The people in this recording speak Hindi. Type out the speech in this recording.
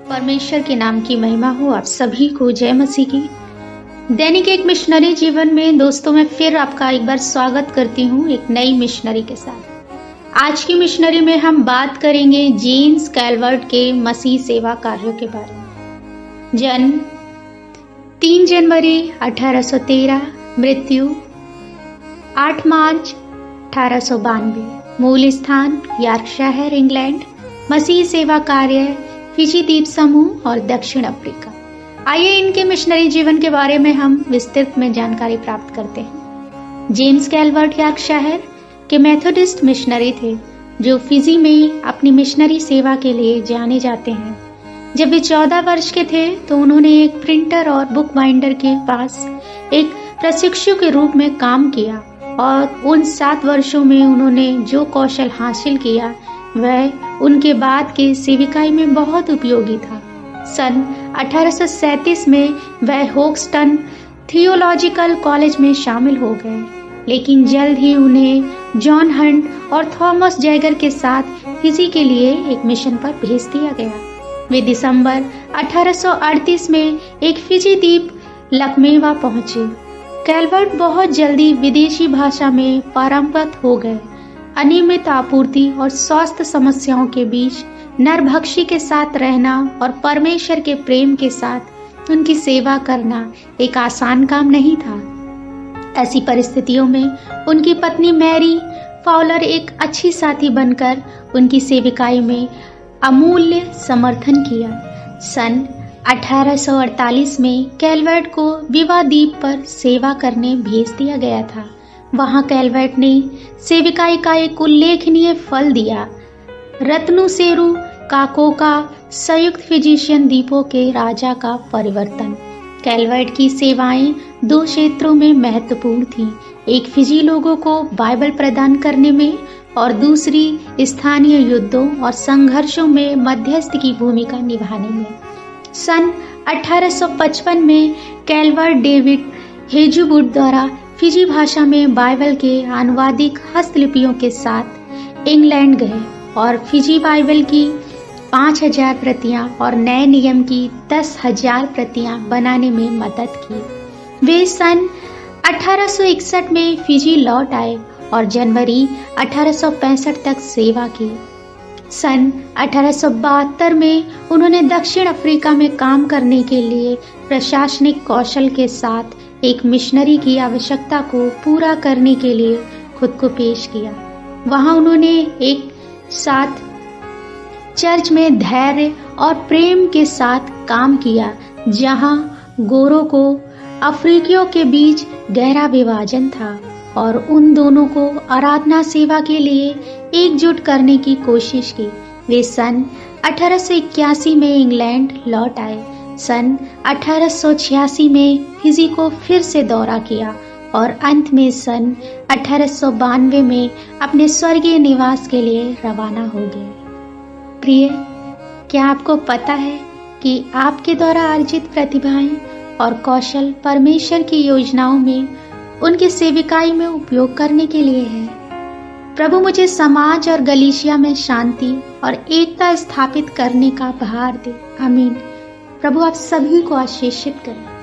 परमेश्वर के नाम की महिमा हो। आप सभी को जय मसीह की। दैनिक एक मिशनरी जीवन में दोस्तों मैं फिर आपका एक बार स्वागत करती हूँ एक नई मिशनरी के साथ। आज की मिशनरी में हम बात करेंगे जेम्स कैलवर्ट के मसीह सेवा कार्यों के बारे में। जन्म 3 जनवरी 1813, मृत्यु 8 मार्च 1892, मूल स्थान यॉर्कशायर इंग्लैंड। मसीह सेवा कार्य फिजी द्वीप समूह और दक्षिण अफ्रीका। आइए इनके मिशनरी जीवन के बारे में हम विस्तृत में जानकारी प्राप्त करते हैं। जेम्स कैलवर्ट यॉर्कशायर के मेथोडिस्ट मिशनरी थे जो फिजी में अपनी मिशनरी सेवा के लिए जाने जाते हैं। जब वे 14 वर्ष के थे तो उन्होंने एक प्रिंटर और बुक बाइंडर के पास एक प्रशिक्षु के रूप में काम किया और उन 7 वर्षों में उन्होंने जो कौशल हासिल किया वह उनके बाद के सेविकाई में बहुत उपयोगी था। सन 1837 में वह होक्सटन थियोलॉजिकल कॉलेज में शामिल हो गए, लेकिन जल्द ही उन्हें जॉन हंट और थॉमस जैगर के साथ फिजी के लिए एक मिशन पर भेज दिया गया। वे दिसंबर 1838 में एक फिजी द्वीप लकमेवा पहुंचे। कैलवर्ट बहुत जल्दी विदेशी भाषा में पारंगत हो गए। अनियमित आपूर्ति और स्वास्थ्य समस्याओं के बीच नरभक्षी के साथ रहना और परमेश्वर के प्रेम के साथ उनकी सेवा करना एक आसान काम नहीं था। ऐसी परिस्थितियों में उनकी पत्नी मैरी फाउलर एक अच्छी साथी बनकर उनकी सेविकाई में अमूल्य समर्थन किया। सन 1848 में कैलवर्ट को विवा द्वीप पर सेवा करने भेज दिया गया था। वहां कैलवर्ट ने सेविकाई का एक उल्लेखनीय फल दिया। रत्नुसेरू काकोका संयुक्त फिजिशियन द्वीपों के राजा का परिवर्तन। कैलवर्ट की सेवाएं 2 क्षेत्रों में महत्वपूर्ण थीं, एक फिजी लोगों को बाइबल प्रदान करने में और दूसरी स्थानीय युद्धों और संघर्षों में मध्यस्थ की भूमिका निभाने में। सन 1855 में कैलवर्ट डेविड हेजुवुड द्वारा फिजी भाषा में बाइबल के अनुवादिक हस्तलिपियों के साथ इंग्लैंड गए और फिजी बाइबल की 5000 प्रतियां और नए नियम की 10,000 प्रतियां बनाने में मदद की। वे सन 1861 में फिजी लौट आए और जनवरी 1865 तक सेवा की। सन 1872 में उन्होंने दक्षिण अफ्रीका में काम करने के लिए प्रशासनिक कौशल के साथ एक मिशनरी की आवश्यकता को पूरा करने के लिए खुद को पेश किया। वहां उन्होंने एक साथ चर्च में धैर्य और प्रेम के साथ काम किया, जहां गोरों को अफ्रीकियों के बीच गहरा विभाजन था और उन दोनों को आराधना सेवा के लिए एकजुट करने की कोशिश की। वे सन 1881 में इंग्लैंड लौट आए। सन 1886 में फिजी को फिर से दौरा किया और अंत में सन 1892 में अपने स्वर्गीय निवास के लिए रवाना हो गए। प्रिय, क्या आपको पता है कि आपके द्वारा अर्जित प्रतिभाएं और कौशल परमेश्वर की योजनाओं में उनकी सेविकाई में उपयोग करने के लिए है। प्रभु मुझे समाज और गलीशिया में शांति और एकता स्थापित करने का भार दे। आमीन। प्रभु आप सभी को आशीषित करें।